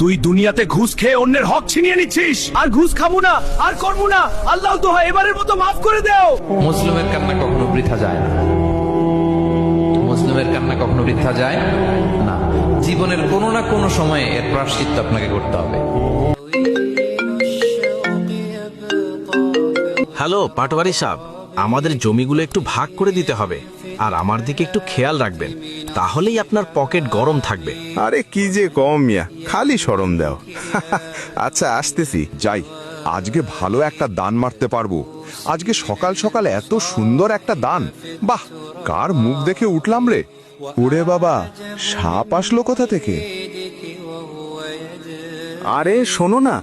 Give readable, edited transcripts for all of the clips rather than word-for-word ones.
তুই দুনিয়াতে ঘুষ খেয়ে অন্যের হক ছিনিয়ে নিচ্ছিস। আর ঘুষ খাবো না, আর করবো না। আল্লাহ তো হয় এবারের মতো মাফ করে দাও। মুসলিমের কান্না কখনো বৃথা যায় না। মুসলিমের কান্না কখনো বৃথা যায় না। জীবনের কোনো না কোনো সময়ে এর প্রায়শ্চিত্ত আপনাকে করতে হবে। হ্যালো পাটোয়ারি সাহেব, আমাদের জমিগুলো একটু ভাগ করে দিতে হবে, আর আমার দিকে একটু খেয়াল রাখবেন, তাহলেই আপনার পকেট গরম থাকবে। আরে কি যে কম মিয়া, খালি শরম দাও। আচ্ছা আসতেছি, যাই। আজকে ভালো একটা দান মারতে পারবো। আজকে সকাল সকাল এত সুন্দর একটা দান, বাহ! কার মুখ দেখে উঠলাম রে। ওরে বাবা, সাপ আসলো কোথা থেকে? আরে শোনো না,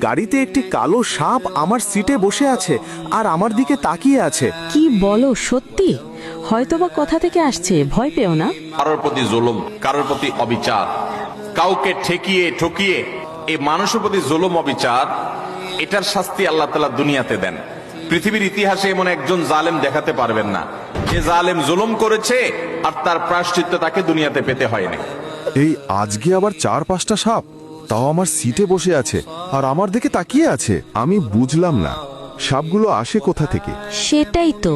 গাড়িতে একটি কালো সাপ আমার সিটে বসে আছে আর আমার দিকে তাকিয়ে আছে। কি বলো, সত্যি? হয়তোবা কোথা থেকে আসছে, ভয় পেও না। কারোর প্রতি জুলুম, কারোর প্রতি অবিচার, কাউকে ঠেকিয়ে ঠকিয়ে এই মানুষের প্রতি জুলুম অবিচার, এটার শাস্তি আল্লাহ তাআলা দুনিয়াতে দেন। পৃথিবীর ইতিহাসে এমন একজন জালেম দেখাতে পারবেন না যে জালেম জুলুম করেছে আর তার প্রায়শ্চিত্ত তাকে দুনিয়াতে পেতে হয়নি। এই আজকে আবার 4-5টা সাপ, তাও আমার সিটে বসে আছে আর আমার দিকে তাকিয়ে আছে। আমি বুঝলাম না সাপগুলো আসে কোথা থেকে। সেটাই তো।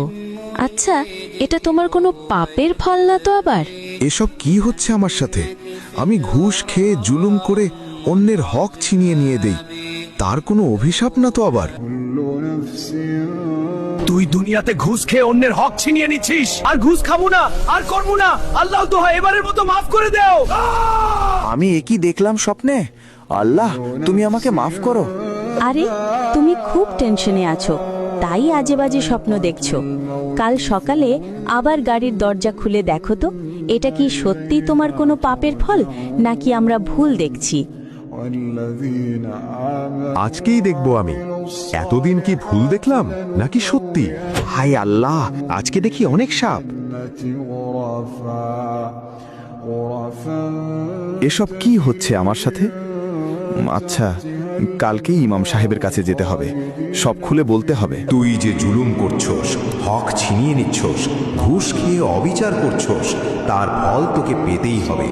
আচ্ছা, এটা তোমার কোনো পাপের ফল না তো আবার? এসব কি হচ্ছে আমার সাথে? আমি ঘুষ খেয়ে জুলুম করে অন্যের হক ছিনিয়ে নিয়ে দেই, তার কোনো অভিশাপ না তো আবার? তুই দুনিয়াতে ঘুষ খেয়ে অন্যের হক ছিনিয়ে নিচ্ছিস। আর ঘুষ খাবো না, আর করবো না। আল্লাহ তো হয় এবারের মতো মাফ করে দাও। আমি একই দেখলাম স্বপ্নে। আল্লাহ, তুমি আমাকে মাফ করো। আরে, তুমি খুব টেনশনে আছো, তাই আজে বাজে স্বপ্ন দেখছো। কাল সকালে আবার গাড়ির দরজা খুলে দেখো তো, এটা কি সত্যি তোমার কোনো পাপের ফল, নাকি আমরা ভুল দেখছি? আজকেই দেখবো আমি, এতদিন কি ভুল দেখলাম নাকি সত্যি। হাই আল্লাহ, আজকে দেখি অনেক সাপ। এসব কি হচ্ছে আমার সাথে? আচ্ছা, কালকেই ইমাম সাহেবের কাছে যেতে হবে, সব খুলে বলতে হবে। তুই যে জুলুম করছস, হক ছিনিয়ে নিচ্ছস, ঘুষ খেয়ে অবিচার করছস, তার ফল তোকে পেতেই হবে।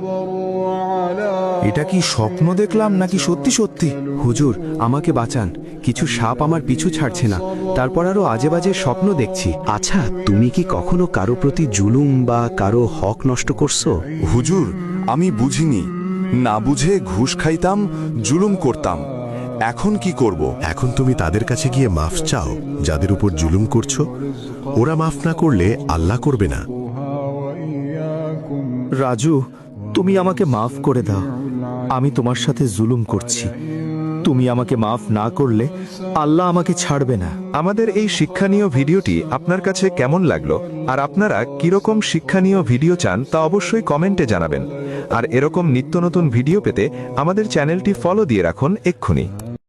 এটা কি স্বপ্ন দেখলাম নাকি সত্যি সত্যি? হুজুর, আমাকে বাঁচান, কিছু সাপ আমার পিছু ছাড়ছে না, তারপর আরো আজে বাজে স্বপ্ন দেখছি। আচ্ছা, তুমি কি কখনো কারো প্রতি জুলুম বা কারো হক নষ্ট করছো? হুজুর, আমি বুঝিনি, না বুঝে ঘুষ খাইতাম, জুলুম করতাম। এখন কি করব? এখন তুমি তাদের কাছে গিয়ে মাফ চাও যাদের উপর জুলুম করছো। ওরা মাফ না করলে আল্লাহ করবে না। রাজু, তুমি আমাকে মাফ করে দাও, আমি তোমার সাথে জুলুম করছি। তুমি আমাকে মাফ না করলে আল্লাহ আমাকে ছাড়বে না। আমাদের এই শিক্ষণীয় ভিডিওটি আপনার কাছে কেমন লাগলো, আর আপনারা কিরকম শিক্ষণীয় ভিডিও চান তা অবশ্যই কমেন্টে জানাবেন। আর এরকম নিত্য নতুন ভিডিও পেতে আমাদের চ্যানেলটি ফলো দিয়ে রাখুন এক্ষুনি।